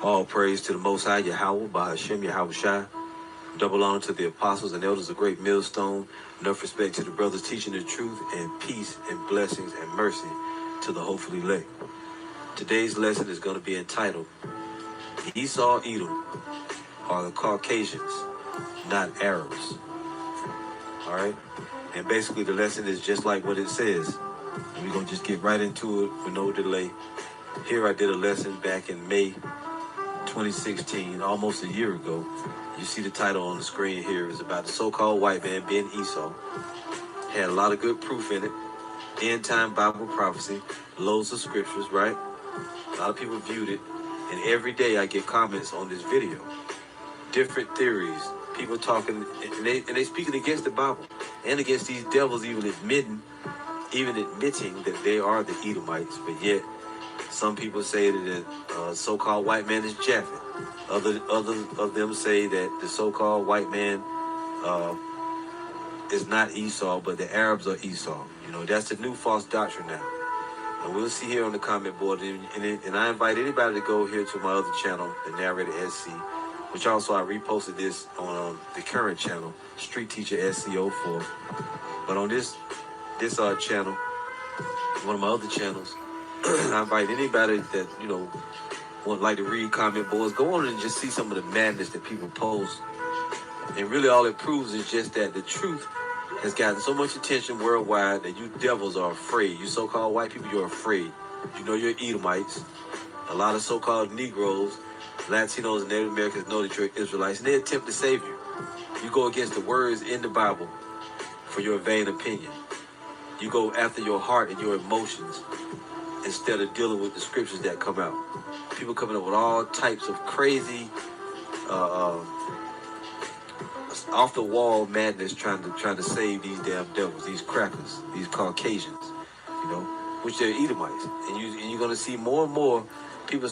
All praise to the Most High, Yahweh, Bahashem, Yahweh Shai. Double honor to the apostles and elders of Great Millstone. Enough respect to the brothers teaching the truth, and peace and blessings and mercy to the hopefully elect. Today's lesson is going to be entitled, Esau, Edom are the Caucasians, not Arabs. All right? And basically the lesson is just like what it says. And we're going to just get right into it with no delay. Here I did a lesson back in May 2016, almost a year ago. You see the title on the screen here. It's about the so-called white man being Esau. Had a lot of good proof in it. End time Bible prophecy. Loads of scriptures, right? A lot of people viewed it. And every day I get comments on this video. Different theories. People talking, and they speaking against the Bible. And against these devils even admitting that they are the Edomites. But yet, some people say that the so-called white man is Japhet. Other of them say that the so-called white man is not Esau, but the Arabs are Esau. You know, that's the new false doctrine now. And we'll see here on the comment board. And I invite anybody to go here to my other channel, the Narrator SC, which also I reposted this on the current channel, Street Teacher SC04. But on this channel, one of my other channels, I invite anybody that, you know, would like to read comment boards, go on and just see some of the madness that people post. And really all it proves is just that the truth has gotten so much attention worldwide that you devils are afraid. You so-called white people, you're afraid. You know you're Edomites. A lot of so-called Negroes, Latinos, and Native Americans know that you're Israelites, and they attempt to save you. You go against the words in the Bible for your vain opinion. You go after your heart and your emotions instead of dealing with the scriptures that come out. People coming up with all types of crazy, off-the-wall madness trying to save these damn devils, these crackers, these Caucasians, you know, which they're Edomites. And you're going to see more and more people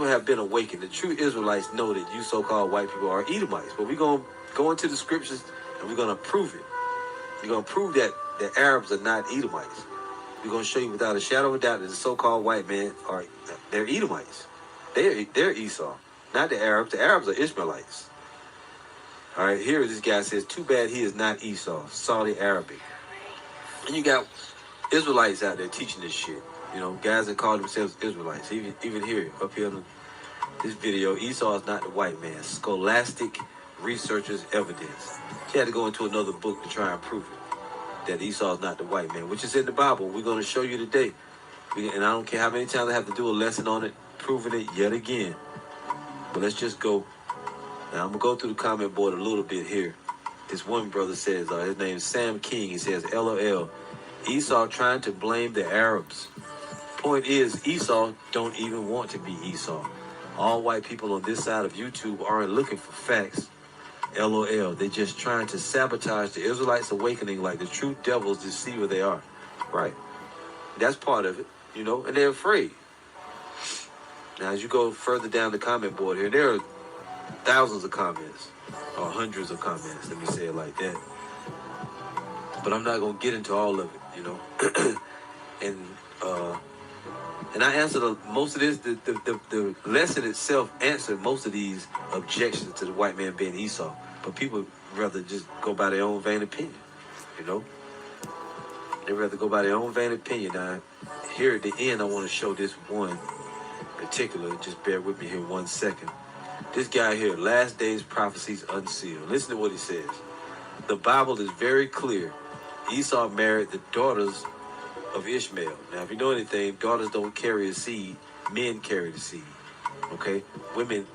have been awakened. The true Israelites know that you so-called white people are Edomites. But we're going to go into the scriptures and we're going to prove it. We're going to prove that the Arabs are not Edomites. We're going to show you without a shadow of a doubt that the so-called white men they're Edomites. They're Esau, not the Arabs. The Arabs are Ishmaelites. All right, here this guy says, too bad he is not Esau, Saudi Arabic. And you got Israelites out there teaching this shit. You know, guys that call themselves Israelites. Even here, up here in this video, Esau is not the white man. Scholastic researchers' evidence. He had to go into another book to try and prove it, that Esau is not the white man, which is in the Bible. We're going to show you today. And I don't care how many times I have to do a lesson on it, proving it yet again. But let's just go. Now, I'm going to go through the comment board a little bit here. This one brother says, his name is Sam King. He says, LOL, Esau trying to blame the Arabs. Point is, Esau don't even want to be Esau. All white people on this side of YouTube aren't looking for facts. LOL, they're just trying to sabotage the Israelites' awakening like the true devils to see where they are. Right. That's part of it, you know, and they're afraid. Now, as you go further down the comment board here, there are thousands of comments, or hundreds of comments, let me say it like that. But I'm not going to get into all of it, you know. And I answered most of this, the lesson itself answered most of these objections to the white man being Esau. But people rather just go by their own vain opinion, you know. They rather go by their own vain opinion. Now, here at the end, I want to show this one particular. Just bear with me here 1 second. This guy here, Last Days Prophecies Unsealed. Listen to what he says. The Bible is very clear. Esau married the daughters of Ishmael. Now, if you know anything, daughters don't carry a seed. Men carry the seed. Okay? Women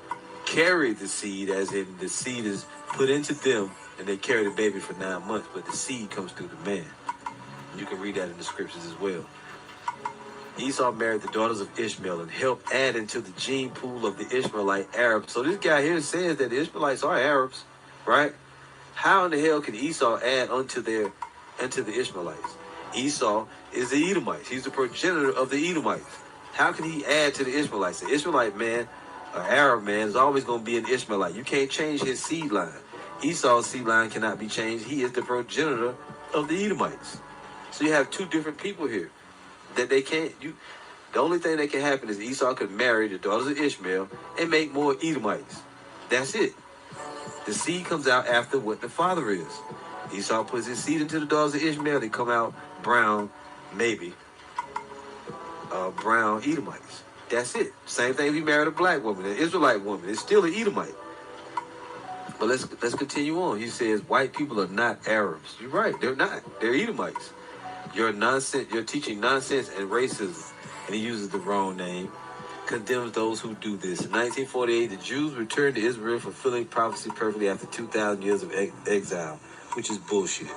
carry the seed, as in the seed is put into them, and they carry the baby for 9 months, but the seed comes through the man. You can read that in the scriptures as well. Esau married the daughters of Ishmael and helped add into the gene pool of the Ishmaelite Arabs. So this guy here says that the Ishmaelites are Arabs, right? How in the hell can Esau add unto the Ishmaelites? Esau is the Edomites. He's the progenitor of the Edomites. How can he add to the Ishmaelites? The Ishmaelite man, an Arab man, is always going to be an Ishmaelite. You can't change his seed line. Esau's seed line cannot be changed. He is the progenitor of the Edomites. So you have two different people here that they can't. The only thing that can happen is Esau could marry the daughters of Ishmael and make more Edomites. That's it. The seed comes out after what the father is. Esau puts his seed into the daughters of Ishmael. They come out brown, maybe brown Edomites. That's it. Same thing if you married a black woman, an Israelite woman. It's still an Edomite. But let's continue on. He says white people are not Arabs. You're right. They're not. They're Edomites. You're teaching nonsense and racism. And he uses the wrong name. Condemns those who do this. In 1948, the Jews returned to Israel, fulfilling prophecy perfectly after 2,000 years of exile, which is bullshit.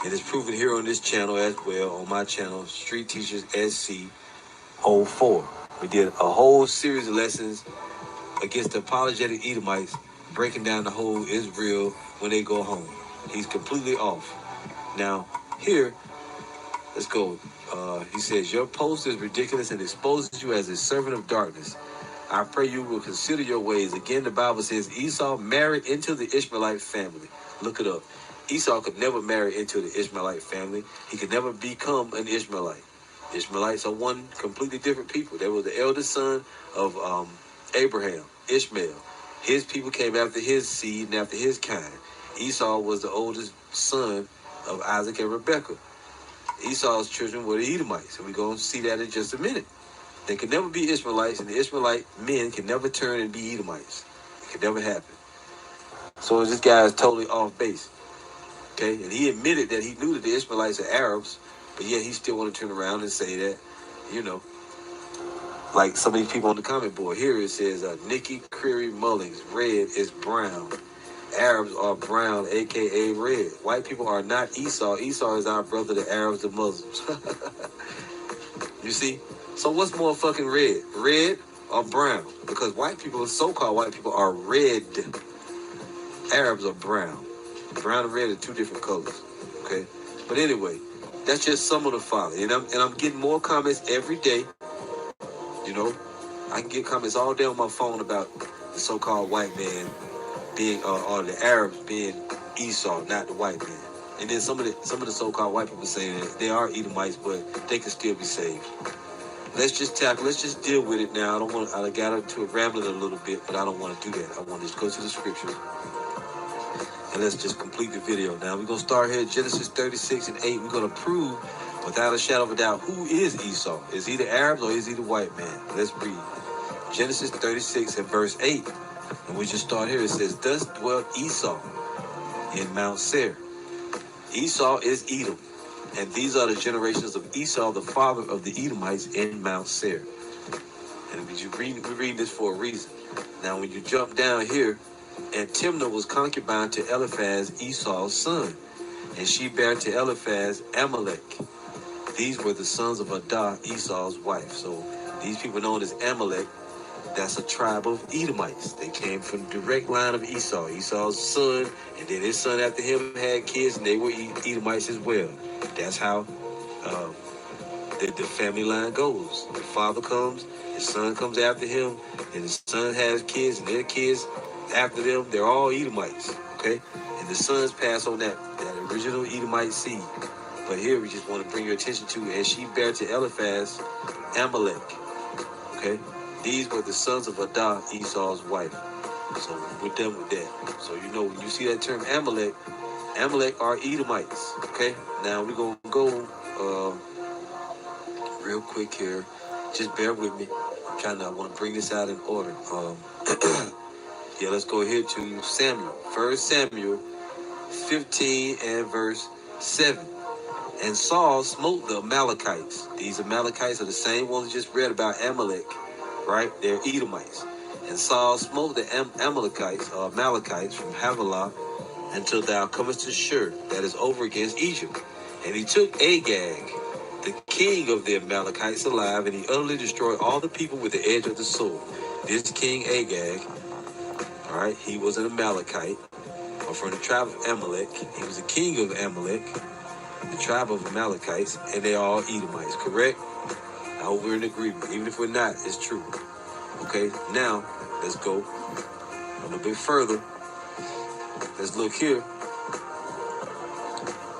It is proven here on this channel as well, on my channel, Street Teachers SC04. We did a whole series of lessons against the apologetic Edomites, breaking down the whole Israel when they go home. He's completely off. Now, here, let's go. He says, your post is ridiculous and exposes you as a servant of darkness. I pray you will consider your ways. Again, the Bible says Esau married into the Ishmaelite family. Look it up. Esau could never marry into the Ishmaelite family. He could never become an Ishmaelite. Ishmaelites are one completely different people. They were the eldest son of Abraham, Ishmael. His people came after his seed and after his kind. Esau was the oldest son of Isaac and Rebekah. Esau's children were the Edomites, and we're going to see that in just a minute. They could never be Ishmaelites, and the Ishmaelite men can never turn and be Edomites. It could never happen. So this guy is totally off base. Okay, and he admitted that he knew that the Ishmaelites are Arabs, but yet he still want to turn around and say that, like some of these people on the comment board. Here it says, Nikki Creary Mullings, red is brown. Arabs are brown, a.k.a. red. White people are not Esau. Esau is our brother, the Arabs, the Muslims. You see? So what's more fucking red? Red or brown? Because white people, so-called white people, are red. Arabs are brown. Brown and red are two different colors. Okay? But anyway, that's just some of the folly. And I'm getting more comments every day. I can get comments all day on my phone about the so-called white man being, or the Arabs being Esau, not the white man. And then some of the so-called white people saying that they are Edomites, but they can still be saved. Let's just deal with it now. I got into it rambling a little bit, but I don't want to do that. I want to just go to the scriptures. And let's just complete the video. Now we're going to start here at Genesis 36:8. We're going to prove without a shadow of a doubt who is Esau. Is he the Arabs or is he the white man? Let's read. Genesis 36 and verse 8. And we just start here. It says, thus dwelt Esau in Mount Seir. Esau is Edom. And these are the generations of Esau, the father of the Edomites, in Mount Seir. And we read this for a reason. Now when you jump down here, and Timnah was concubine to Eliphaz, Esau's son. And she bare to Eliphaz Amalek. These were the sons of Adah, Esau's wife. So these people known as Amalek, that's a tribe of Edomites. They came from the direct line of Esau. Esau's son, and then his son after him had kids, and they were Edomites as well. That's how the family line goes. The father comes, his son comes after him, and his son has kids, and their kids after them, they're all Edomites, okay? And the sons pass on that original Edomite seed. But here we just want to bring your attention to, and she bare to Eliphaz Amalek, okay? These were the sons of Adah, Esau's wife. So we're done with that. So when you see that term Amalek are Edomites, okay? Now we're going to go real quick here. Just bear with me. I want to bring this out in order. Yeah, let's go here to Samuel. 1 Samuel 15 and verse 7. And Saul smote the Amalekites. These Amalekites are the same ones we just read about Amalek, right? They're Edomites. And Saul smote the Amalekites, or Amalekites, from Havilah until thou comest to Shur, that is over against Egypt. And he took Agag, the king of the Amalekites, alive, and he utterly destroyed all the people with the edge of the sword. This king Agag, all right, he was an Amalekite, or from the tribe of Amalek. He was the king of Amalek, the tribe of Amalekites, and they are all Edomites, correct? I hope we're in agreement. Even if we're not, it's true. Okay, now let's go a little bit further. Let's look here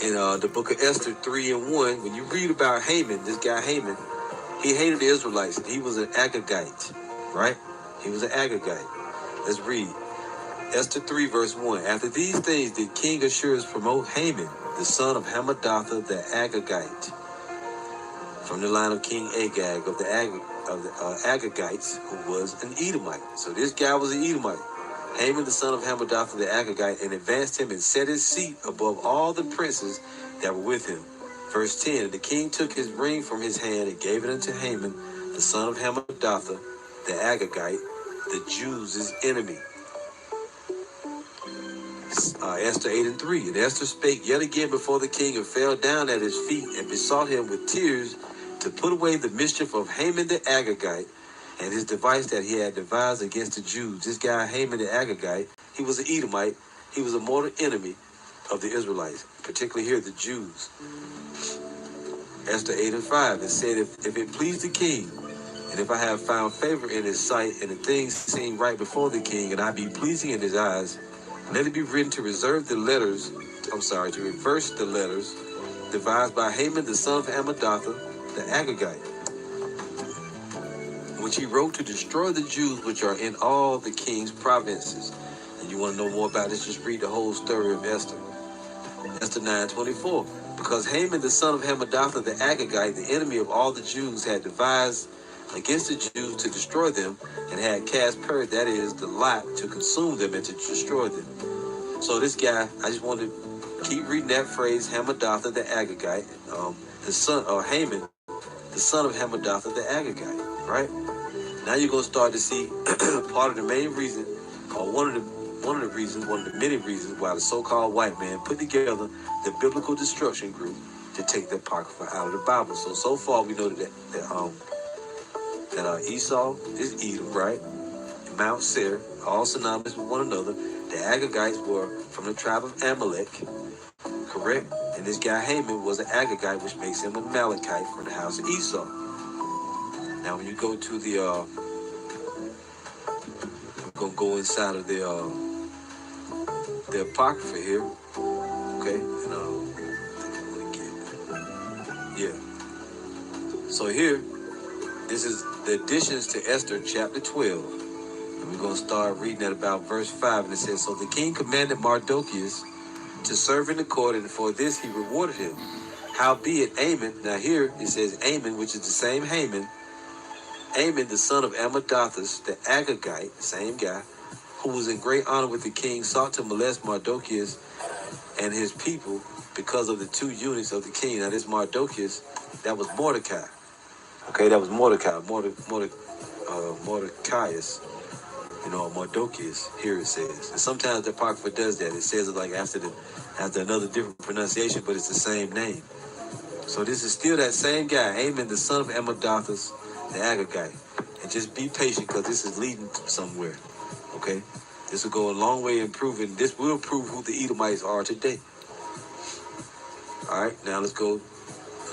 in the book of Esther 3 and 1. When you read about Haman, this guy Haman, he hated the Israelites. He was an Agagite, right? He was an Agagite. Let's read Esther 3 verse 1. After these things did King Ashurus promote Haman, the son of Hammedatha the Agagite, from the line of King Agag of the Agagites, who was an Edomite. So this guy was an Edomite. Haman, the son of Hammedatha the Agagite, and advanced him and set his seat above all the princes that were with him. Verse 10, the king took his ring from his hand and gave it unto Haman, the son of Hammedatha the Agagite, the Jews' enemy. Esther 8 and 3. And Esther spake yet again before the king and fell down at his feet and besought him with tears to put away the mischief of Haman the Agagite and his device that he had devised against the Jews. This guy, Haman the Agagite, he was an Edomite. He was a mortal enemy of the Israelites, particularly here the Jews. Esther 8 and 5. It said, if it please the king, and if I have found favor in his sight, and the things seem right before the king, and I be pleasing in his eyes, let it be written to reverse the letters devised by Haman the son of Hammedatha the Agagite, which he wrote to destroy the Jews which are in all the king's provinces. And you want to know more about this, just read the whole story of Esther. Esther 9:24. Because Haman the son of Hammedatha the Agagite, the enemy of all the Jews, had devised against the Jews to destroy them, and had cast purge, that is, the lot, to consume them and to destroy them. So this guy, I just wanted to keep reading that phrase, Hammedatha the Agagite, the son of Haman, the son of Hammedatha the Agagite, right? Now you're going to start to see part of the main reason, or one of the many reasons why the so-called white man put together the biblical destruction group to take the Apocrypha out of the Bible. So far we know that Esau is Edom, right? And Mount Seir, all synonymous with one another. The Agagites were from the tribe of Amalek, correct? And this guy Haman was an Agagite, which makes him an Amalekite from the house of Esau. Now, when you go to the, I'm gonna go inside of the Apocrypha here, okay? And yeah. So here, this is the additions to Esther chapter 12. And we're going to start reading at about verse 5. And it says, so the king commanded Mardochus to serve in the court, and for this he rewarded him. Howbeit Amon, now here it says Amon, which is the same Haman, Amon, the son of Amadathas, the Agagite, same guy, who was in great honor with the king, sought to molest Mardochus and his people because of the two eunuchs of the king. Now this Mardochus, that was Mordecai. Okay, that was Mordecai, Mordecaius, Mardochus, here it says. And sometimes the Apocrypha does that. It says it like after another different pronunciation, but it's the same name. So this is still that same guy, Amon, the son of Amadathas, the Agagite. And just be patient, because this is leading somewhere, okay? This will go a long way in proving, this will prove who the Edomites are today. All right, now let's go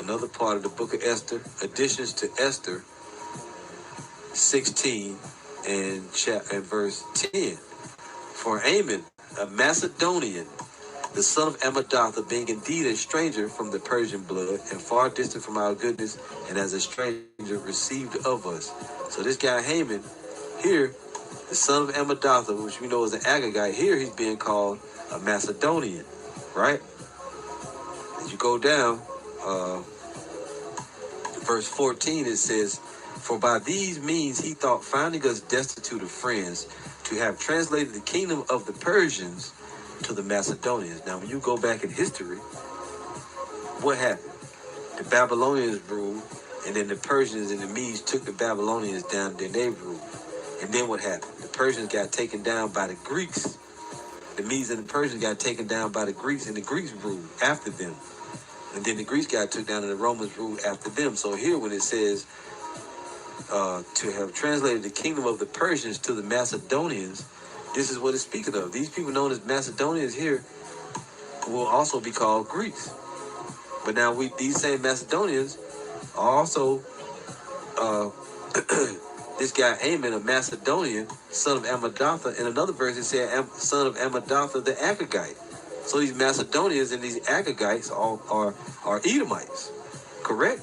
another part of the book of Esther, additions to Esther 16 and verse 10. For Amon, a Macedonian, the son of Amadathah, being indeed a stranger from the Persian blood and far distant from our goodness, and as a stranger received of us. So this guy Haman, here, the son of Amadathah, which we know is an Agagite, here he's being called a Macedonian, right? As you go down, verse 14, it says, for by these means he thought, finding us destitute of friends, to have translated the kingdom of the Persians to the Macedonians. Now, when you go back in history, what happened? The Babylonians ruled, and then the Persians and the Medes took the Babylonians down, then they ruled. And then what happened? The Persians got taken down by the Greeks. The Medes and the Persians got taken down by the Greeks, and the Greeks ruled after them. And then the Greeks got took down, and the Romans ruled after them. So here, when it says to have translated the kingdom of the Persians to the Macedonians, this is what it's speaking of. These people known as Macedonians here will also be called Greeks. But now these same Macedonians are also this guy Ammon, a Macedonian, son of Amadatha. In another verse, it said son of Amadatha the Agagite. So these Macedonians and these Agagites are Edomites, correct?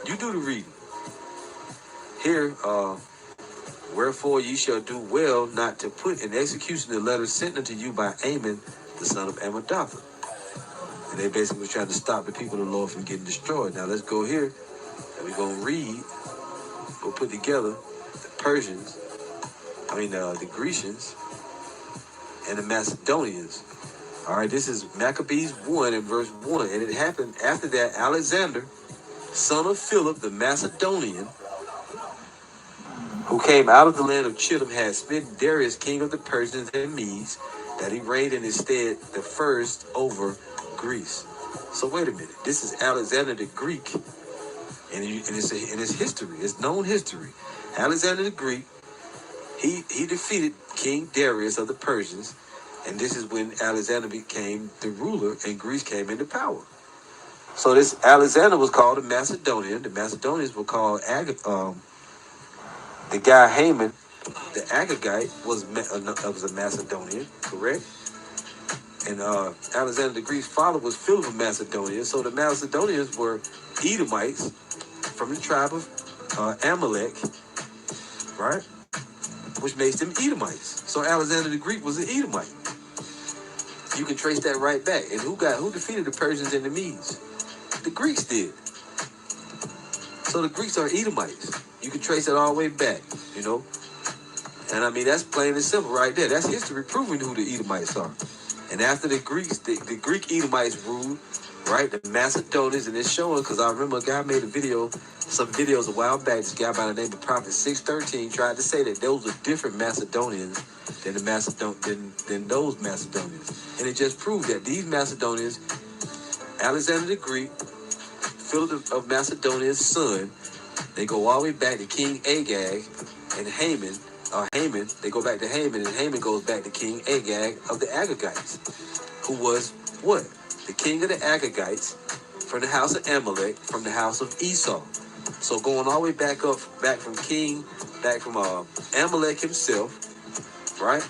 You do the reading. Here, wherefore ye shall do well not to put in execution the letter sent unto you by Ammon, the son of Amadatha. And they basically was trying to stop the people of the Lord from getting destroyed. Now let's go here, and we're going to read, we'll put together the Persians, the Grecians, and the Macedonians. All right, this is Maccabees 1 and verse 1. And it happened after that, Alexander, son of Philip the Macedonian, who came out of the land of Chittim, had smitten Darius, king of the Persians and Medes, that he reigned in his stead the first over Greece. So wait a minute. This is Alexander the Greek, and it's history. It's known history. Alexander the Greek, he defeated King Darius of the Persians, and this is when Alexander became the ruler and Greece came into power. So this Alexander was called a Macedonian. The Macedonians were called the guy Haman, the Agagite, was a Macedonian, correct? And Alexander the Greek's father was Philip of Macedonia. So the Macedonians were Edomites from the tribe of Amalek, right? Which makes them Edomites. So Alexander the Greek was an Edomite. You can trace that right back. And who defeated the Persians and the Medes? The Greeks did. So the Greeks are Edomites. You can trace it all the way back, you know. And that's plain and simple right there. That's history proving who the Edomites are. And after the Greeks, the Greek Edomites ruled, right, the Macedonians, and it's showing, because I remember a guy made some videos a while back, this guy by the name of Prophet 613 tried to say that those are different Macedonians than those Macedonians. And it just proved that these Macedonians, Alexander the Greek, Philip of Macedonia's son, they go all the way back to King Agag and Haman. They go back to Haman, and Haman goes back to King Agag of the Agagites, who was what? The king of the Agagites from the house of Amalek, from the house of Esau. So going all the way back from Amalek himself, right?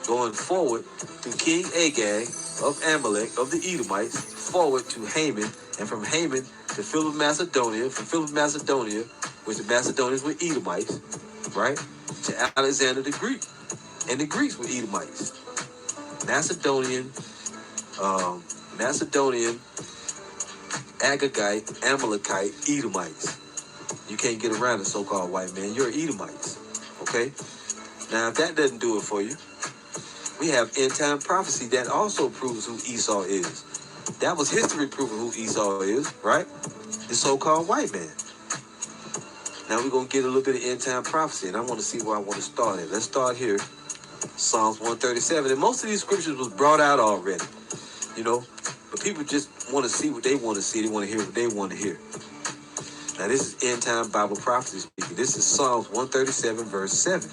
Going forward to King Agag of Amalek, of the Edomites, forward to Haman, and from Haman to Philip of Macedonia, from Philip of Macedonia, which the Macedonians were Edomites, right? To Alexander the Greek. And the Greeks were Edomites. Macedonian, Agagite, Amalekite, Edomites. You can't get around the so-called white man. You're Edomites. Okay? Now, if that doesn't do it for you, we have end-time prophecy that also proves who Esau is. That was history proving who Esau is, right? The so-called white man. Now we're going to get a little bit of end-time prophecy, and I want to see where I want to start at. Let's start here. Psalms 137. And most of these scriptures was brought out already, you know. But people just want to see what they want to see. They want to hear what they want to hear. Now this is end-time Bible prophecy speaking. This is Psalms 137, verse 7.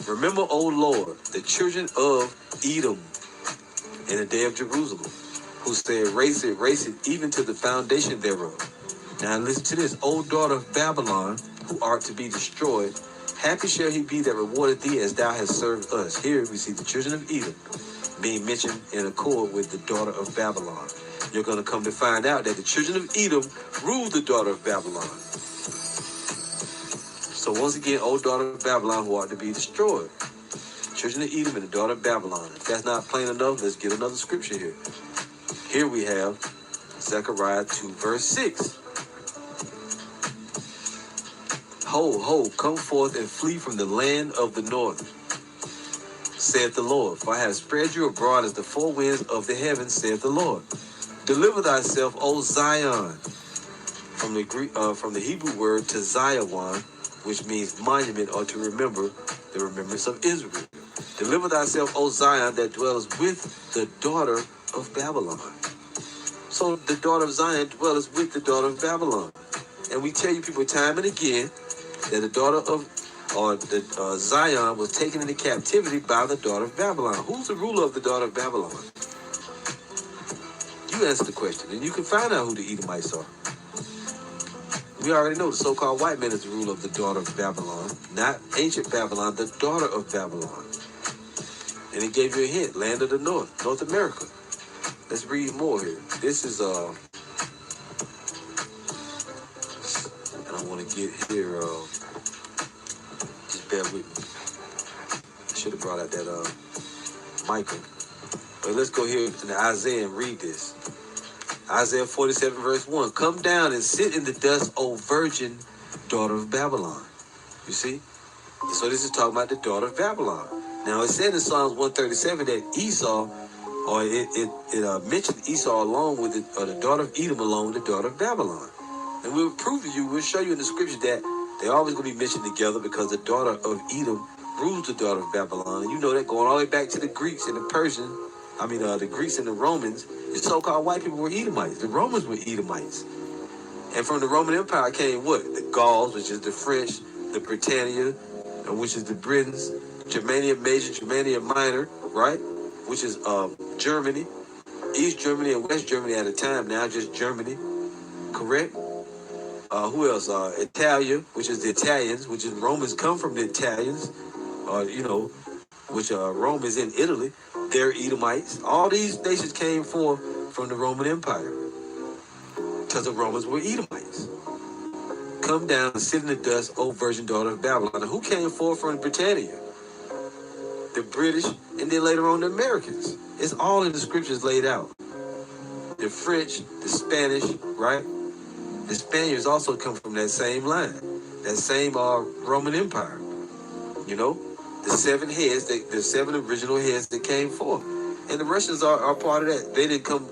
Remember, O Lord, the children of Edom in the day of Jerusalem, who said, raise it, even to the foundation thereof. Now listen to this. O daughter of Babylon, who art to be destroyed, happy shall he be that rewarded thee as thou hast served us. Here we see the children of Edom being mentioned in accord with the daughter of Babylon. You're going to come to find out that the children of Edom ruled the daughter of Babylon. So once again, O daughter of Babylon, who art to be destroyed. Children of Edom and the daughter of Babylon. If that's not plain enough, let's get another scripture here. Here we have Zechariah 2, verse 6. Ho, come forth and flee from the land of the north, saith the Lord. For I have spread you abroad as the four winds of the heavens, saith the Lord. Deliver thyself, O Zion, from the Hebrew word to Zion, which means monument or to remember, the remembrance of Israel. Deliver thyself, O Zion, that dwellest with the daughter of Babylon. So the daughter of Zion dwelleth with the daughter of Babylon. And we tell you people time and again that the daughter of Zion was taken into captivity by the daughter of Babylon. Who's the ruler of the daughter of Babylon? You answer the question, and you can find out who the Edomites are. We already know the so-called white man is the ruler of the daughter of Babylon, not ancient Babylon, the daughter of Babylon. And it gave you a hint, land of the north, North America. Let's read more here. This is, I don't want to get here, just bear with me. I should have brought out that, Micah. But let's go here to Isaiah and read this. Isaiah 47 verse 1. Come down and sit in the dust, O virgin daughter of Babylon. You see? So this is talking about the daughter of Babylon. Now it said in Psalms 137 that Esau, or it mentioned Esau along with the daughter of Edom along with the daughter of Babylon. And we'll prove to you, we'll show you in the scriptures that they're always going to be mentioned together because the daughter of Edom rules the daughter of Babylon. And you know that going all the way back to the Greeks and the Persians, the Greeks and the Romans, the so-called white people were Edomites. The Romans were Edomites. And from the Roman Empire came what? The Gauls, which is the French, the Britannia, which is the Britons, Germania Major, Germania Minor, right? Which is Germany, East Germany and West Germany at a time, now just Germany, correct? Who else? Italia, which is the Italians, which is Romans come from the Italians, which Rome is in Italy. They're Edomites. All these nations came forth from the Roman Empire because the Romans were Edomites. Come down and sit in the dust, O virgin daughter of Babylon. Now, who came forth from Britannia? The British, and then later on the Americans. It's all in the scriptures laid out. The French, the Spanish, right? The Spaniards also come from that same line, that same Roman Empire. You know, the seven heads, the seven original heads that came forth. And the Russians are part of that. They didn't come,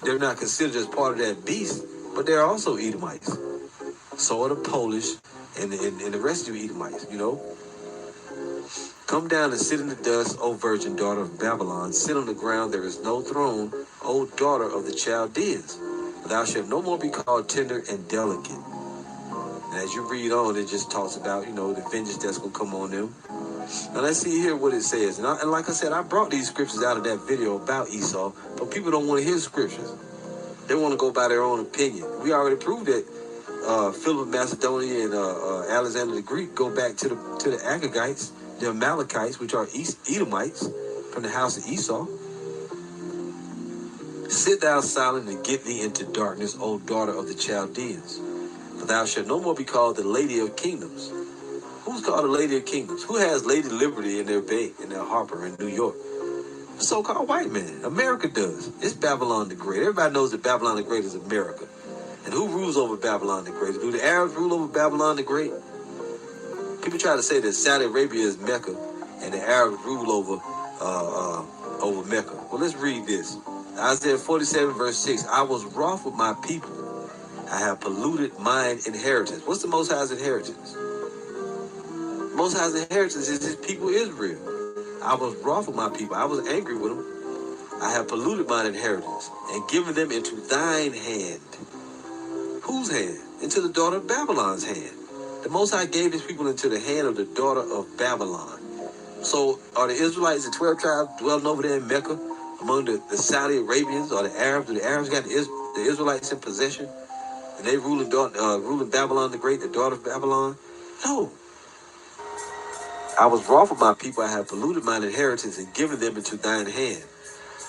they're not considered as part of that beast, but they're also Edomites. So are the Polish and the rest of you Edomites, you know. Come down and sit in the dust, O virgin daughter of Babylon. Sit on the ground, there is no throne, O daughter of the Chaldeans. Thou shalt no more be called tender and delicate. And as you read on, it just talks about, the vengeance that's going to come on them. Now let's see here what it says. And like I said, I brought these scriptures out of that video about Esau, but people don't want to hear scriptures. They want to go by their own opinion. We already proved that Philip of Macedonia and Alexander the Greek go back to the Agagites, the Amalekites, which are Edomites from the house of Esau. Sit thou silent and get thee into darkness, O daughter of the Chaldeans. For thou shalt no more be called the Lady of Kingdoms. Who's called the Lady of Kingdoms? Who has Lady Liberty in their bay, in their harbor in New York? The so-called white man. America does. It's Babylon the Great. Everybody knows that Babylon the Great is America. And who rules over Babylon the Great? Do the Arabs rule over Babylon the Great? People try to say that Saudi Arabia is Mecca and the Arabs rule over Mecca. Well, let's read this. Isaiah 47 verse 6. I was wroth with my people. I have polluted mine inheritance. What's the Most High's inheritance? Most High's inheritance is his people Israel. I was wroth with my people. I was angry with them. I have polluted mine inheritance and given them into thine hand. Whose hand? Into the daughter of Babylon's hand. The Most High gave his people into the hand of the daughter of Babylon. So are the Israelites, the 12 tribes dwelling over there in Mecca, among the Saudi Arabians or the Arabs? Do the Arabs got the Israelites in possession? And they ruling Babylon the Great, the daughter of Babylon? No. I was wroth with my people. I have polluted mine inheritance and given them into thine hand.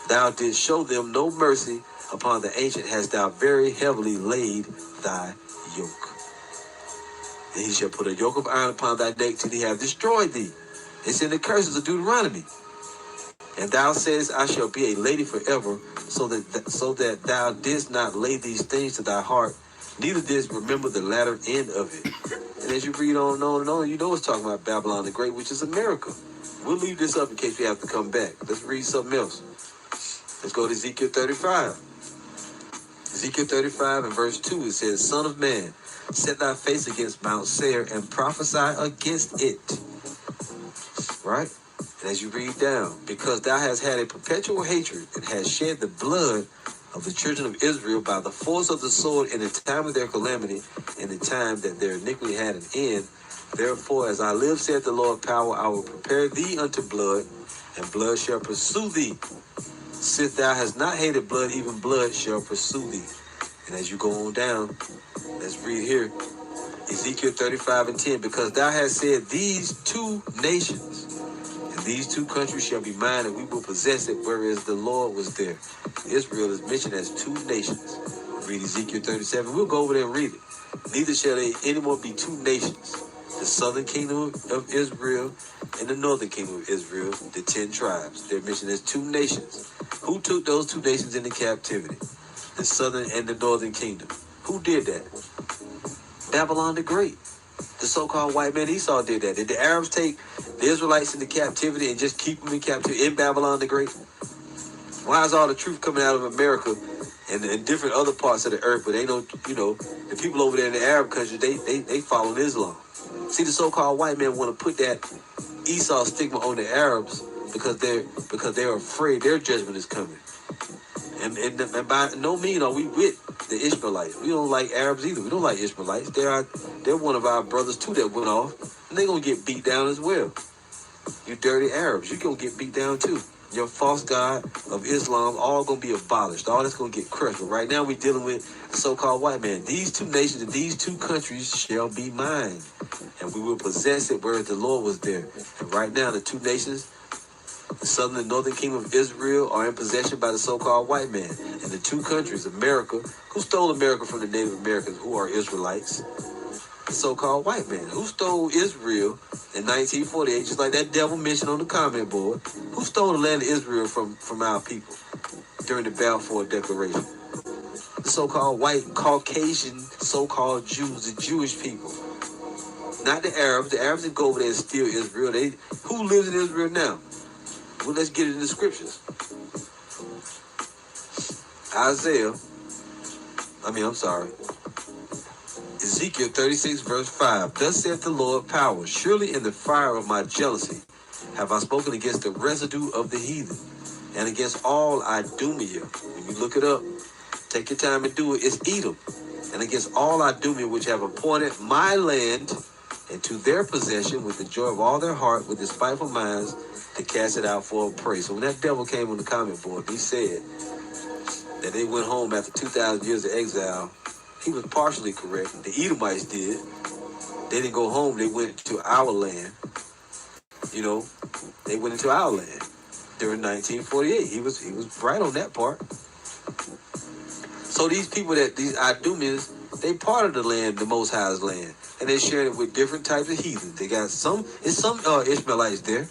Thou didst show them no mercy. Upon the ancient hast thou very heavily laid thy yoke. And he shall put a yoke of iron upon thy neck till he have destroyed thee. It's in the curses of Deuteronomy. And thou sayest, I shall be a lady forever, so that thou didst not lay these things to thy heart, Neither didst remember the latter end of it. And as you read on and on and on, you know it's talking about Babylon the Great, which is America. We'll leave this up in case we have to come back. Let's read something else. Let's go to Ezekiel 35. Ezekiel 35 and verse 2, it says, Son of man, set thy face against Mount Seir and prophesy against it. Right? And as you read down, because thou hast had a perpetual hatred and hast shed the blood of the children of Israel by the force of the sword in the time of their calamity, in the time that their iniquity had an end. Therefore, as I live, saith the Lord power, I will prepare thee unto blood, and blood shall pursue thee. Since thou hast not hated blood, even blood shall pursue thee. And as you go on down, let's read here, Ezekiel 35 and 10, because thou hast said, these two nations and these two countries shall be mine, and we will possess it, whereas the Lord was there. Israel is mentioned as two nations. Read Ezekiel 37. We'll go over there and read it. Neither shall they anymore be two nations. The southern kingdom of Israel and the northern kingdom of Israel, the 10 tribes. They're mentioned as two nations. Who took those two nations into captivity? The southern and the northern kingdom. Who did that? Babylon the Great. The so-called white man Esau did that. Did the Arabs take the Israelites into captivity and just keep them in captivity in Babylon the Great? Why is all the truth coming out of America and different other parts of the earth, but ain't no, the people over there in the Arab countries, they follow Islam. See, the so-called white man want to put that Esau stigma on the Arabs because they're afraid their judgment is coming. And by no means are we with the Ishmaelites. We don't like Arabs either. We don't like Ishmaelites. They're one of our brothers too that went off, and they're gonna get beat down as well. You dirty Arabs, you're gonna get beat down too. Your false god of Islam, all gonna be abolished. All that's gonna get crushed. But right now we're dealing with the so-called white man. These two nations and these two countries shall be mine, and we will possess it, whereas the Lord was there. And right now the two nations, the southern and northern kingdom of Israel, are in possession by the so-called white man. And the two countries, America, who stole America from the Native Americans, who are Israelites? The so-called white man. Who stole Israel in 1948, just like that devil mentioned on the comment board? Who stole the land of Israel from our people during the Balfour Declaration? The so-called white, Caucasian, so-called Jews, the Jewish people. Not the Arabs. The Arabs didn't go over there and steal Israel. Who lives in Israel now? Well, let's get it in the scriptures. Ezekiel 36, verse 5. Thus saith the Lord power, surely in the fire of my jealousy have I spoken against the residue of the heathen, and against all Idumea. When you look it up, take your time and do it. It's Edom. And against all Idumea, which have appointed my land into their possession with the joy of all their heart, with despiteful minds, to cast it out for a prey. So when that devil came on the comment board, he said that they went home after 2,000 years of exile. He was partially correct. The Edomites did. They didn't go home. They went to our land. They went into our land during 1948. He was right on that part. So these people, these Idumeans, they part of the land, the Most High's land, and they shared it with different types of heathens. They got some Ishmaelites there.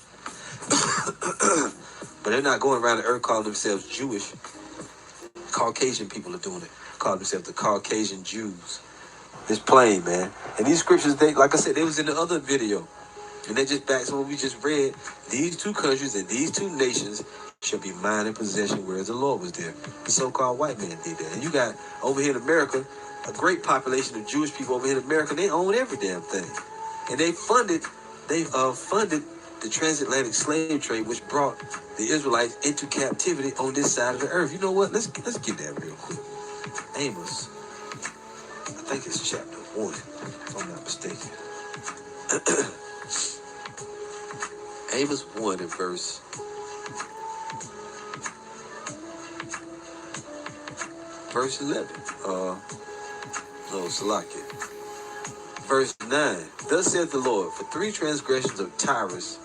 But they're not going around the earth calling themselves Jewish. Caucasian people are doing it, calling themselves the Caucasian Jews. It's plain, man. And these scriptures, like I said, they was in the other video. And they just back to what we just read. These two countries and these two nations shall be mine in possession, whereas the Lord was there. The so-called white man did that. And you got over here in America, a great population of Jewish people over here in America. They own every damn thing. And they funded the transatlantic slave trade, which brought the Israelites into captivity on this side of the earth. You know what? Let's get that real quick. Amos, I think it's chapter 1, if I'm not mistaken. Amos 1 and verse 11. Salakia. Verse 9. Thus saith the Lord, for 3 transgressions of Tyrus.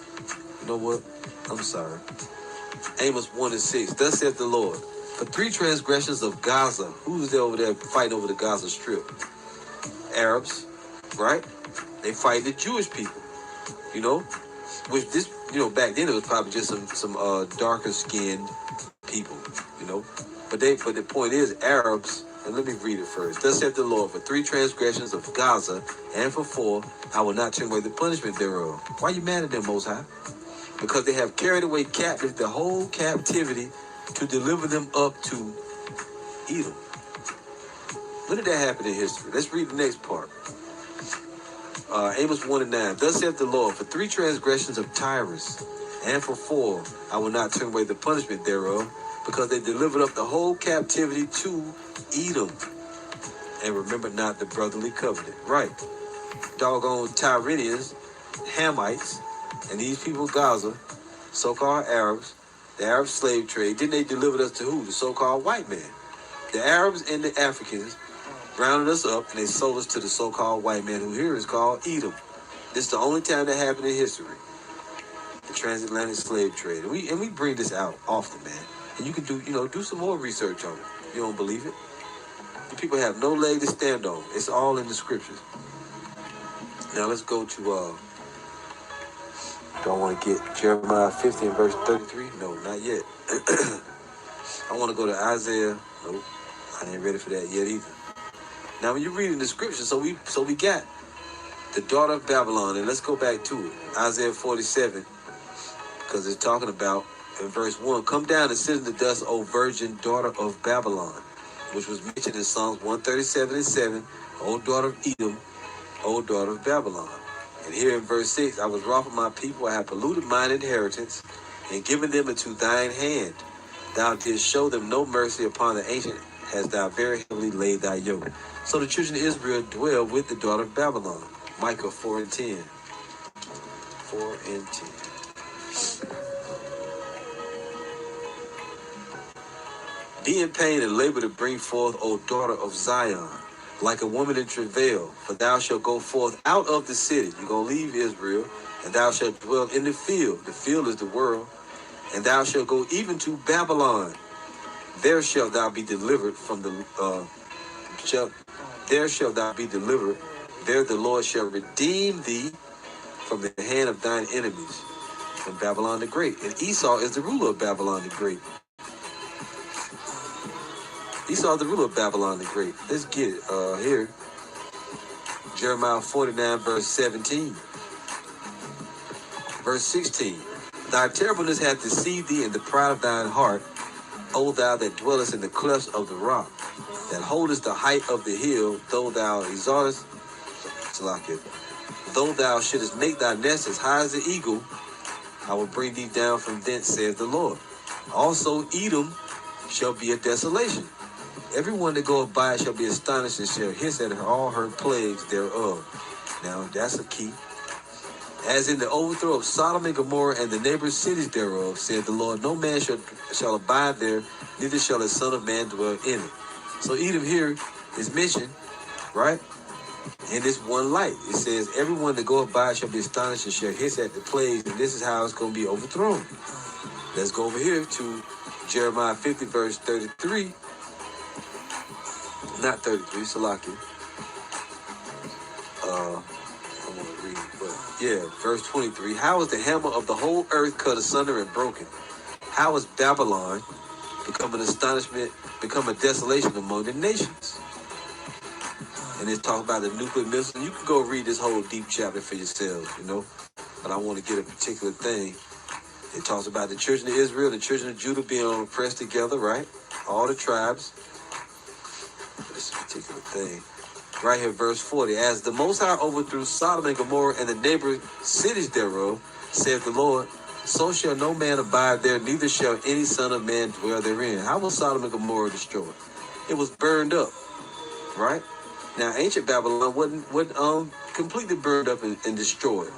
You know what? I'm sorry. Amos 1 and 6. Thus saith the Lord, for 3 transgressions of Gaza. Who's there over there fighting over the Gaza Strip? Arabs, right? They fight the Jewish people. Which this, back then it was probably just some darker skinned people, But the point is, Arabs And let me read it first. Thus saith the Lord, for 3 transgressions of Gaza, and for 4, I will not turn away the punishment thereof. Why are you mad at them, Most High? Because they have carried away captive the whole captivity to deliver them up to Edom. When did that happen in history? Let's read the next part. Amos 1:9. Thus saith the Lord, for 3 transgressions of Tyrus, and for 4, I will not turn away the punishment thereof, because they delivered up the whole captivity to Edom, and remember not the brotherly covenant. Right. Doggone Tyrians, Hamites, and these people of Gaza, so-called Arabs, the Arab slave trade, didn't they deliver us to who? The so-called white man. The Arabs and the Africans rounded us up, and they sold us to the so-called white man, who here is called Edom. This is the only time that happened in history. The transatlantic slave trade. And we bring this out often, man. And you can do some more research on it. You don't believe it? You people have no leg to stand on. It's all in the scriptures. Now let's go to don't want to get Jeremiah 50 and verse 33. No, not yet. I want to go to Isaiah. Nope, I ain't ready for that yet either. Now when you're reading the scripture, so we got the daughter of Babylon, and let's go back to it. Isaiah 47, because it's talking about in verse 1, come down and sit in the dust, O virgin daughter of Babylon, which was mentioned in Psalms 137 and 7, O daughter of Edom, O daughter of Babylon. And here in verse 6, I was wroth with my people, I have polluted mine inheritance, and given them into thine hand. Thou didst show them no mercy, upon the ancient hast thou very heavily laid thy yoke. So the children of Israel dwell with the daughter of Babylon. Micah 4 and 10. 4 and 10. Be in pain and labor to bring forth, O daughter of Zion, like a woman in travail. For thou shalt go forth out of the city. You're going to leave Israel, and thou shalt dwell in the field. The field is the world. And thou shalt go even to Babylon. There shalt thou be delivered from the... there shalt thou be delivered. There the Lord shall redeem thee from the hand of thine enemies, from Babylon the Great. And Esau is the ruler of Babylon the Great. Esau is the ruler of Babylon the Great. Let's get it here. Jeremiah 49, verse 17. Verse 16. Thy terribleness hath deceived thee in the pride of thine heart, O thou that dwellest in the clefts of the rock, that holdest the height of the hill, though thou exaltest, though thou shouldest make thy nest as high as the eagle, I will bring thee down from thence, saith the Lord. Also Edom shall be a desolation. Everyone that goeth by it shall be astonished, and shall hiss at all her plagues thereof. Now that's a key. As in the overthrow of Sodom and Gomorrah and the neighbor cities thereof, said the Lord, no man shall abide there, neither shall a son of man dwell in it. So Edom here is mentioned, right? In this one light. It says, everyone that goeth by shall be astonished and shall hiss at the plagues, and this is how it's going to be overthrown. Let's go over here to Jeremiah 50, verse 33. Not 33, Salakia. I want to read it, but yeah, verse 23. How is the hammer of the whole earth cut asunder and broken? How is Babylon become an astonishment, become a desolation among the nations? And it's talking about the nuclear missile. You can go read this whole deep chapter for yourselves, but I want to get a particular thing. It talks about the children of Israel, the children of Judah being oppressed together, right? All the tribes. This particular thing. Right here, verse 40. As the Most High overthrew Sodom and Gomorrah and the neighbor cities thereof, saith the Lord, so shall no man abide there, neither shall any son of man dwell therein. How was Sodom and Gomorrah destroyed? It was burned up, right? Now, ancient Babylon wasn't completely burned up and destroyed.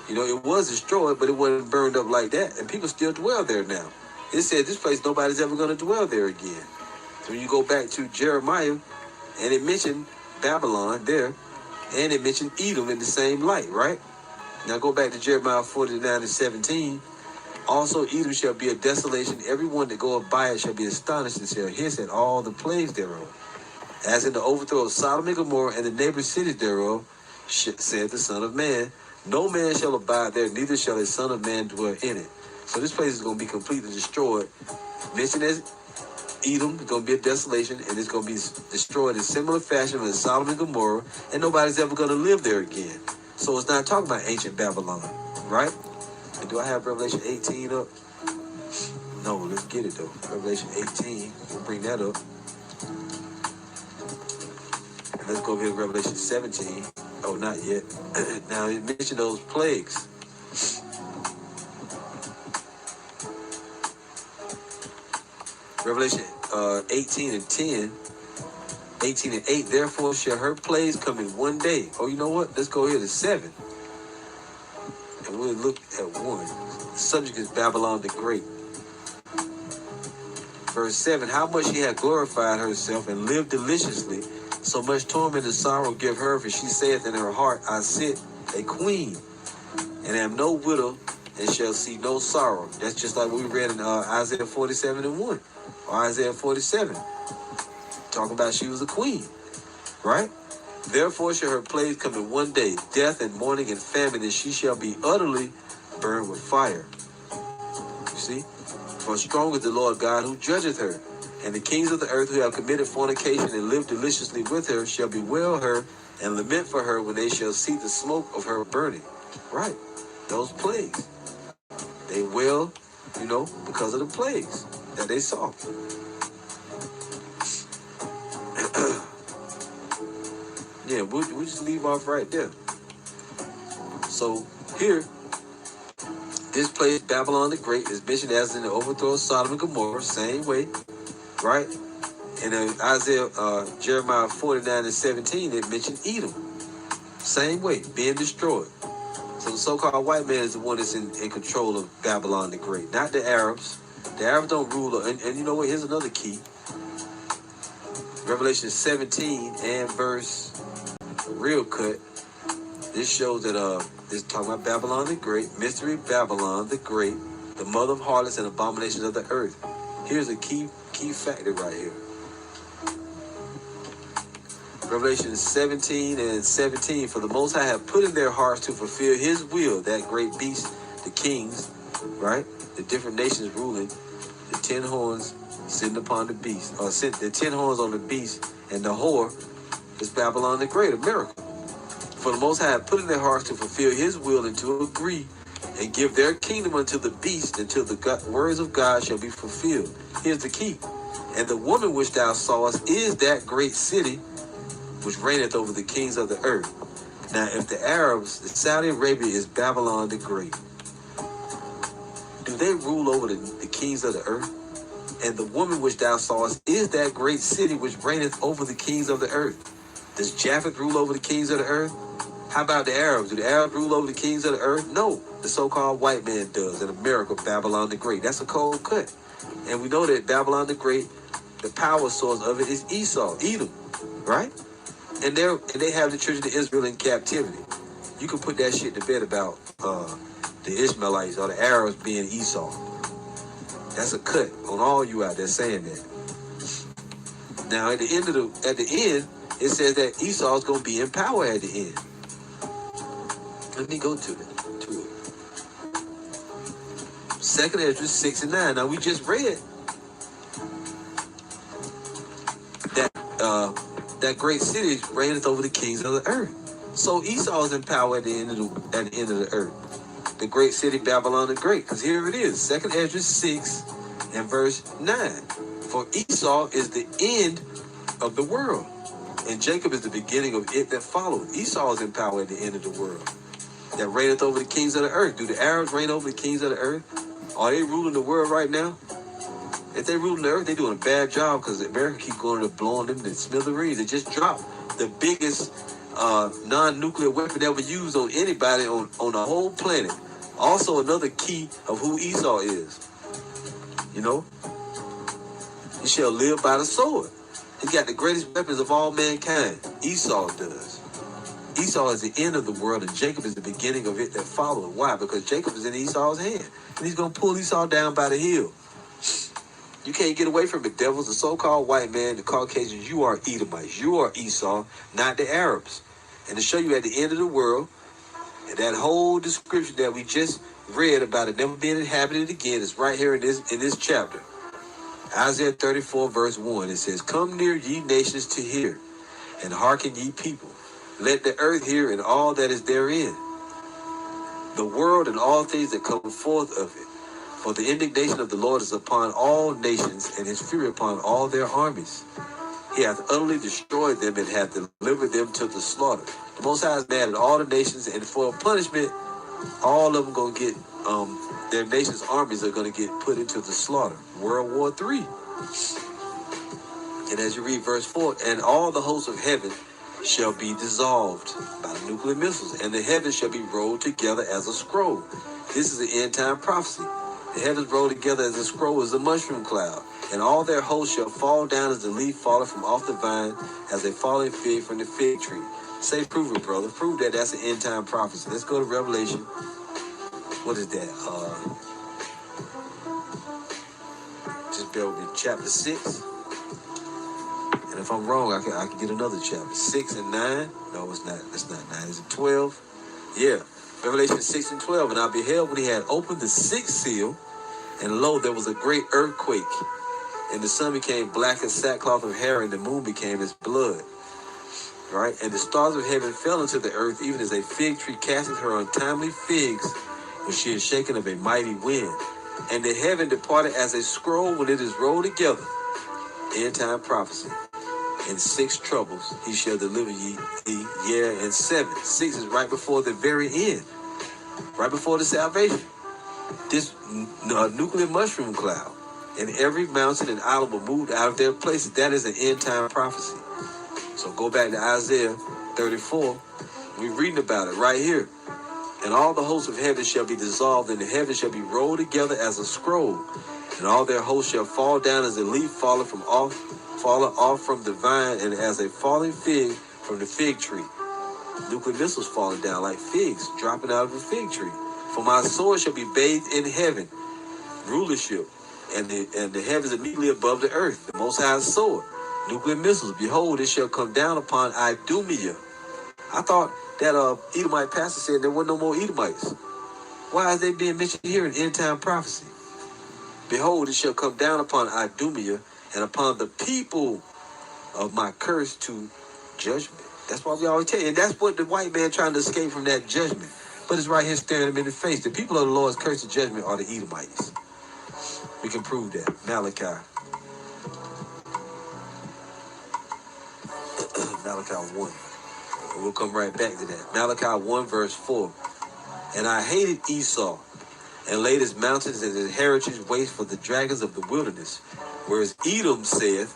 It was destroyed, but it wasn't burned up like that. And people still dwell there now. It said this place, nobody's ever going to dwell there again. So when you go back to Jeremiah, and it mentioned Babylon there, and it mentioned Edom in the same light, right? Now go back to Jeremiah 49 and 17. Also Edom shall be a desolation. Everyone that goeth by it shall be astonished, and shall hiss at all the plagues thereof. As in the overthrow of Sodom and Gomorrah and the neighbor cities thereof, said the Son of Man, no man shall abide there, neither shall a son of man dwell in it. So this place is going to be completely destroyed. Mentioned Edom is going to be a desolation, and it's going to be destroyed in similar fashion as Sodom and Gomorrah, and nobody's ever going to live there again. So it's not talking about ancient Babylon, right? And do I have Revelation 18 up? No, let's get it though. Revelation 18, we'll bring that up. And let's go over here to Revelation 17. Oh, not yet. Now, it mentioned those plagues. Revelation 18 and 10, 18 and 8, therefore shall her plagues come in one day. Oh, you know what? Let's go here to 7. And we'll look at 1. The subject is Babylon the Great. Verse 7, how much she had glorified herself and lived deliciously, so much torment and sorrow give her, for she saith in her heart, I sit a queen, and am no widow, and shall see no sorrow. That's just like what we read in Isaiah 47 and 1. Or Isaiah 47. Talking about she was a queen. Right? Therefore shall her plagues come in one day, death and mourning and famine, and she shall be utterly burned with fire. You see? For strong is the Lord God who judgeth her. And the kings of the earth who have committed fornication and lived deliciously with her shall bewail her and lament for her when they shall see the smoke of her burning. Right. Those plagues. They wail, because of the plagues that they saw. Yeah, we'll just leave off right there. So here, this place, Babylon the Great, is mentioned as in the overthrow of Sodom and Gomorrah, same way, right? And in Isaiah, Jeremiah 49 and 17, it mentioned Edom, same way, being destroyed. So the so-called white man is the one that's in control of Babylon the Great, not the Arabs. The Arabs don't rule, and you know what? Here's another key. Revelation 17 and verse real cut. This shows that this is talking about Babylon the Great, mystery Babylon the Great, the mother of harlots and abominations of the earth. Here's a key factor right here. Revelation 17 and 17, for the Most High have put in their hearts to fulfill his will, that great beast, the kings, right? The different nations ruling, the 10 horns sitting upon the beast, or the 10 horns on the beast, and the whore is Babylon the Great, a miracle. For the Most High have put in their hearts to fulfill his will and to agree and give their kingdom unto the beast until the words of God shall be fulfilled. Here's the key. And the woman which thou sawest is that great city which reigneth over the kings of the earth. Now, if the Arabs, the Saudi Arabia is Babylon the Great, do they rule over the kings of the earth? And the woman which thou sawest is that great city which reigneth over the kings of the earth. Does Japheth rule over the kings of the earth? How about the Arabs? Do the Arabs rule over the kings of the earth? No. The so-called white man does in America, Babylon the Great. That's a cold cut. And we know that Babylon the Great, the power source of it is Esau, Edom, right? And they have the children of Israel in captivity. You can put that shit to bed about the Ishmaelites or the Arabs being Esau. That's a cut on all you out there saying that. Now at the end, it says that Esau is going to be in power at the end. Let me go to it. 2nd Ezra 6 and 9. Now we just read that that great city reigneth over the kings of the earth. So Esau is in power at the end of the earth. The great city Babylon the Great. Because here it is, 2nd Ezra 6 and verse 9. For Esau is the end of the world, and Jacob is the beginning of it that followed. Esau is in power at the end of the world, that reigneth over the kings of the earth. Do the Arabs reign over the kings of the earth? Are they ruling the world right now? If they ruling the earth, they're doing a bad job, because America keep going to blowing them to smithereens. They just dropped the biggest non-nuclear weapon ever used on anybody on the whole planet. Also, another key of who Esau is. He shall live by the sword. He got the greatest weapons of all mankind. Esau does. Esau is the end of the world, and Jacob is the beginning of it that followed. Why? Because Jacob is in Esau's hand, and he's going to pull Esau down by the heel. You can't get away from it, devils. The so-called white man, the Caucasians, you are Edomites. You are Esau, not the Arabs. And to show you at the end of the world, and that whole description that we just read about it never being inhabited again is right here in this chapter. Isaiah 34 verse 1, it says, "Come near, ye nations, to hear, and hearken, ye people. Let the earth hear, and all that is therein, the world and all things that come forth of it. For the indignation of the Lord is upon all nations, and his fury upon all their armies. He hath utterly destroyed them, and hath delivered them to the slaughter." The Most High is mad at all the nations, and for punishment, all of them going to get, their nation's armies are going to get put into the slaughter. World War III. And as you read verse 4, "And all the hosts of heaven shall be dissolved by the nuclear missiles, and the heavens shall be rolled together as a scroll." This is the end time prophecy. The heavens rolled together as a scroll as a mushroom cloud, and all their hosts shall fall down as the leaf falleth from off the vine, as a falling fig from the fig tree. Say, prove it, brother. Prove that that's an end time prophecy. Let's go to Revelation. What is that? Just bear with me. Chapter 6. And if I'm wrong, I can get another chapter. 6 and 9. No, it's not. It's not 9. Is it 12? Yeah. Revelation 6 and 12. "And I beheld when he had opened the sixth seal, and lo, there was a great earthquake. And the sun became black as sackcloth of hair, and the moon became as blood." Right? "And the stars of heaven fell into the earth, even as a fig tree casteth her untimely figs, when she is shaken of a mighty wind. And the heaven departed as a scroll when it is rolled together." End time prophecy. "In 6 troubles he shall deliver ye, and 7. 6 is right before the very end. Right before the salvation. This nuclear mushroom cloud. "And every mountain and island were moved out of their places." That is an end time prophecy. So go back to Isaiah 34. We're reading about it right here. "And all the hosts of heaven shall be dissolved, and the heavens shall be rolled together as a scroll. And all their hosts shall fall down as a leaf falleth off from the vine, and as a falling fig from the fig tree." Nuclear missiles falling down like figs dropping out of a fig tree. "For my sword shall be bathed in heaven, rulership, and the heavens immediately above the earth." The Most High's sword. Nuclear missiles. "Behold, it shall come down upon Idumea." I thought that Edomite pastor said there were no more Edomites. Why is they being mentioned here in end time prophecy? "Behold, it shall come down upon Idumea, and upon the people of my curse to judgment." That's why we always tell you. And that's what the white man trying to escape from, that judgment. But it's right here staring him in the face. The people of the Lord's curse to judgment are the Edomites. We can prove that. Malachi. Malachi 1. And we'll come right back to that. Malachi 1 verse 4. "And I hated Esau, and laid his mountains and his heritage waste for the dragons of the wilderness. Whereas Edom saith,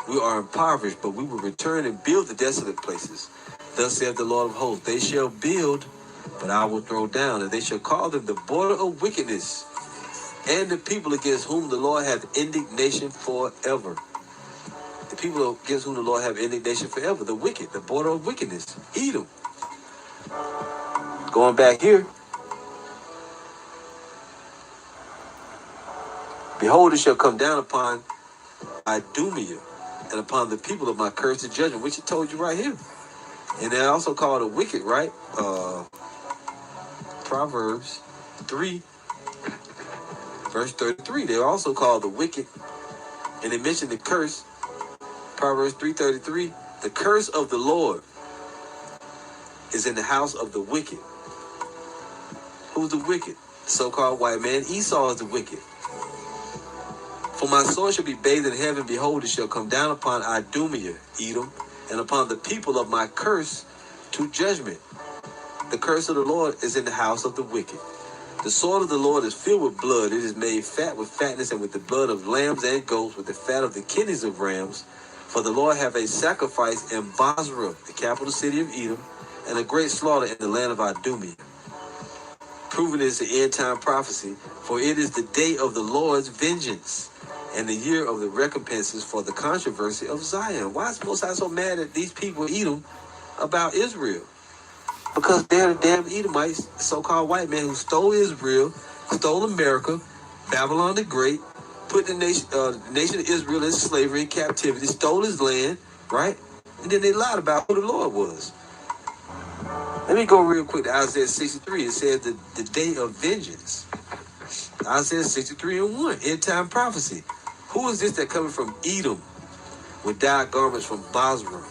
We are impoverished, but we will return and build the desolate places. Thus saith the Lord of hosts, They shall build, but I will throw down, and they shall call them the border of wickedness, and the people against whom the Lord hath indignation forever." The people against whom the Lord hath indignation forever. The wicked, the border of wickedness. Edom. Going back here. "Behold, it shall come down upon Idumea, and upon the people of my curse and judgment," which he told you right here. And they also called it wicked, right? Proverbs 3, verse 33. They also called the wicked, and they mentioned the curse. Proverbs 3:33. "The curse of the Lord is in the house of the wicked." Who's the wicked? The so-called white man. Esau is the wicked. "For my sword shall be bathed in heaven, behold, it shall come down upon Idumea, Edom, and upon the people of my curse to judgment." The curse of the Lord is in the house of the wicked. "The sword of the Lord is filled with blood. It is made fat with fatness, and with the blood of lambs and goats, with the fat of the kidneys of rams. For the Lord hath a sacrifice in Basra, the capital city of Edom, and a great slaughter in the land of Idumea." Proving it's the end time prophecy. "For it is the day of the Lord's vengeance, and the year of the recompenses for the controversy of Zion." Why is Most High so mad at these people, Edom, about Israel? Because they're the damn Edomites, so-called white men who stole Israel, stole America, Babylon the Great, put the nation of Israel in slavery and captivity, stole his land, right? And then they lied about who the Lord was. Let me go real quick to Isaiah 63. It says the day of vengeance. Isaiah 63:1, end time prophecy. Who is this that cometh from Edom with dyed garments from Basra?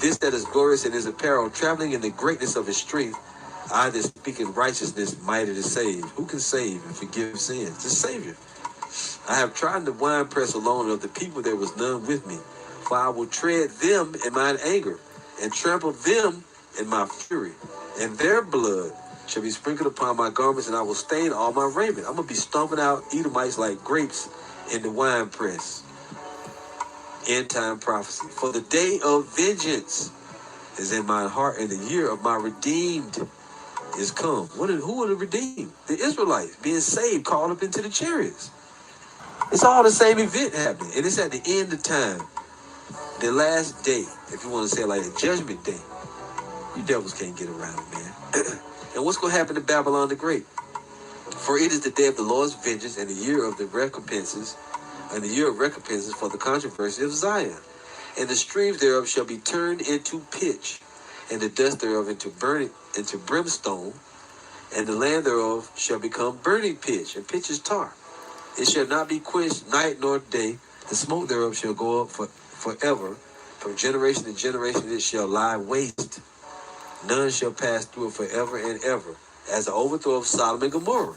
This that is glorious in his apparel, traveling in the greatness of his strength. I that speak in righteousness, mighty to save. Who can save and forgive sins? The Savior. I have trodden the winepress alone, of the people there was none with me. For I will tread them in mine anger, and trample them in my fury. And their blood shall be sprinkled upon my garments, and I will stain all my raiment. I'm going to be stomping out Edomites like grapes in the winepress. End time prophecy. For the day of vengeance is in my heart, and the year of my redeemed is come. Who are the redeemed? The Israelites being saved, called up into the chariots. It's all the same event happening, and it's at the end of time, the last day, if you want to say it like the judgment day. You devils can't get around it, man. And what's going to happen to Babylon the Great? For it is the day of the Lord's vengeance, and the year of the recompenses, and the year of recompenses for the controversy of Zion. And the streams thereof shall be turned into pitch, and the dust thereof into brimstone, and the land thereof shall become burning pitch, and pitch is tar. It shall not be quenched night nor day. The smoke thereof shall go up forever. From generation to generation it shall lie waste. None shall pass through it forever and ever. As the overthrow of Sodom and Gomorrah.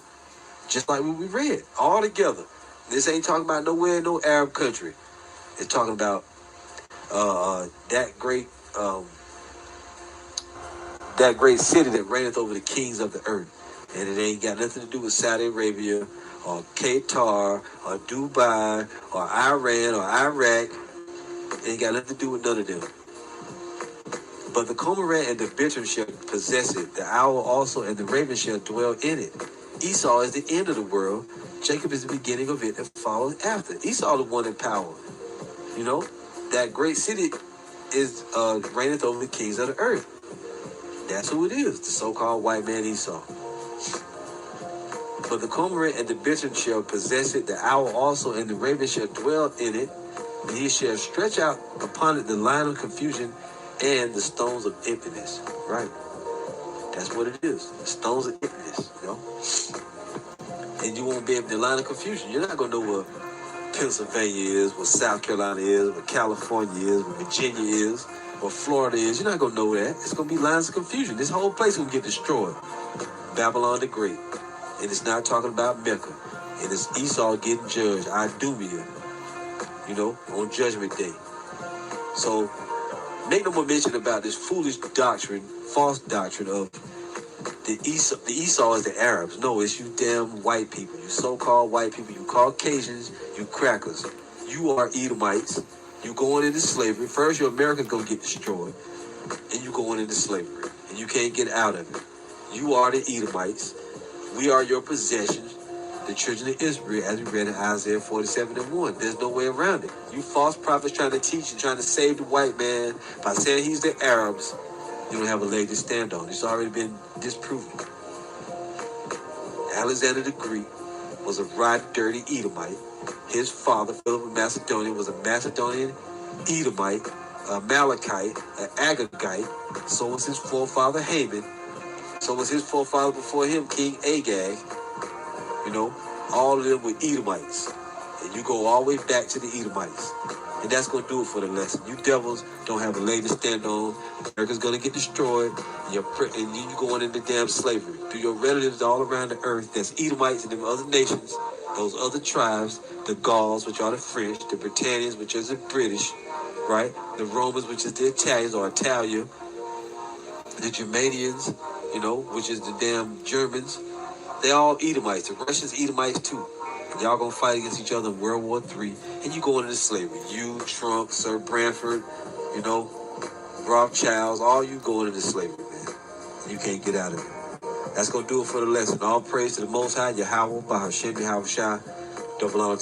Just like what we read. All together. This ain't talking about nowhere in no Arab country. It's talking about that great city that reigneth over the kings of the earth. And it ain't got nothing to do with Saudi Arabia or Qatar or Dubai or Iran or Iraq. It ain't got nothing to do with none of them. But the cormorant and the bittern shall possess it. The owl also and the raven shall dwell in it. Esau is the end of the world. Jacob is the beginning of it and follows after. Esau the one in power. You know, that great city is reigneth over the kings of the earth. That's who it is, the so-called white man Esau. But the cormorant and the bittern shall possess it. The owl also and the raven shall dwell in it. And he shall stretch out upon it the line of confusion and the stones of emptiness. Right. That's what it is. The stones of emptiness, you know. And you won't be able to line of confusion. You're not going to know what Pennsylvania is, what South Carolina is, what California is, what Virginia is, what Florida is. You're not going to know that. It's going to be lines of confusion. This whole place will get destroyed. Babylon the Great. And it's not talking about Mecca. And it's Esau getting judged. Idumea. You know, on Judgment Day. So, make no more mention about this foolish doctrine, false doctrine of the Esau is the Arabs. No, it's you damn white people. You so-called white people. You Caucasians. You crackers. You are Edomites. You going into slavery. First, your America's going to get destroyed. And you going into slavery. And you can't get out of it. You are the Edomites. We are your possessions. The children of Israel, as we read in Isaiah 47:1. There's no way around it. You false prophets trying to teach and trying to save the white man by saying he's the Arabs, you don't have a leg to stand on. It's already been disproven. Alexander the Greek was a rotten, dirty Edomite. His father, Philip of Macedonia, was a Macedonian Edomite, a Amalekite, an Agagite. So was his forefather Haman. So was his forefather before him, King Agag. You know, all of them were Edomites. And you go all the way back to the Edomites. And that's going to do it for the lesson. You devils don't have a leg to stand on. America's going to get destroyed. And you going into damn slavery. To your relatives all around the earth, that's Edomites and them other nations, those other tribes, the Gauls, which are the French, the Britannians, which is the British, right? The Romans, which is the Italians or Italia. The Germanians, you know, which is the damn Germans. They all Edomites. The Russians Edomites too. And y'all gonna fight against each other in World War III. And you going into slavery. You, Trump, Sir Branford, you know, Rothschilds, all you going into slavery, man. And you can't get out of it. That's gonna do it for the lesson. All praise to the Most High, Yahweh, Bahashem, Yahweh Shai. Don't belong to the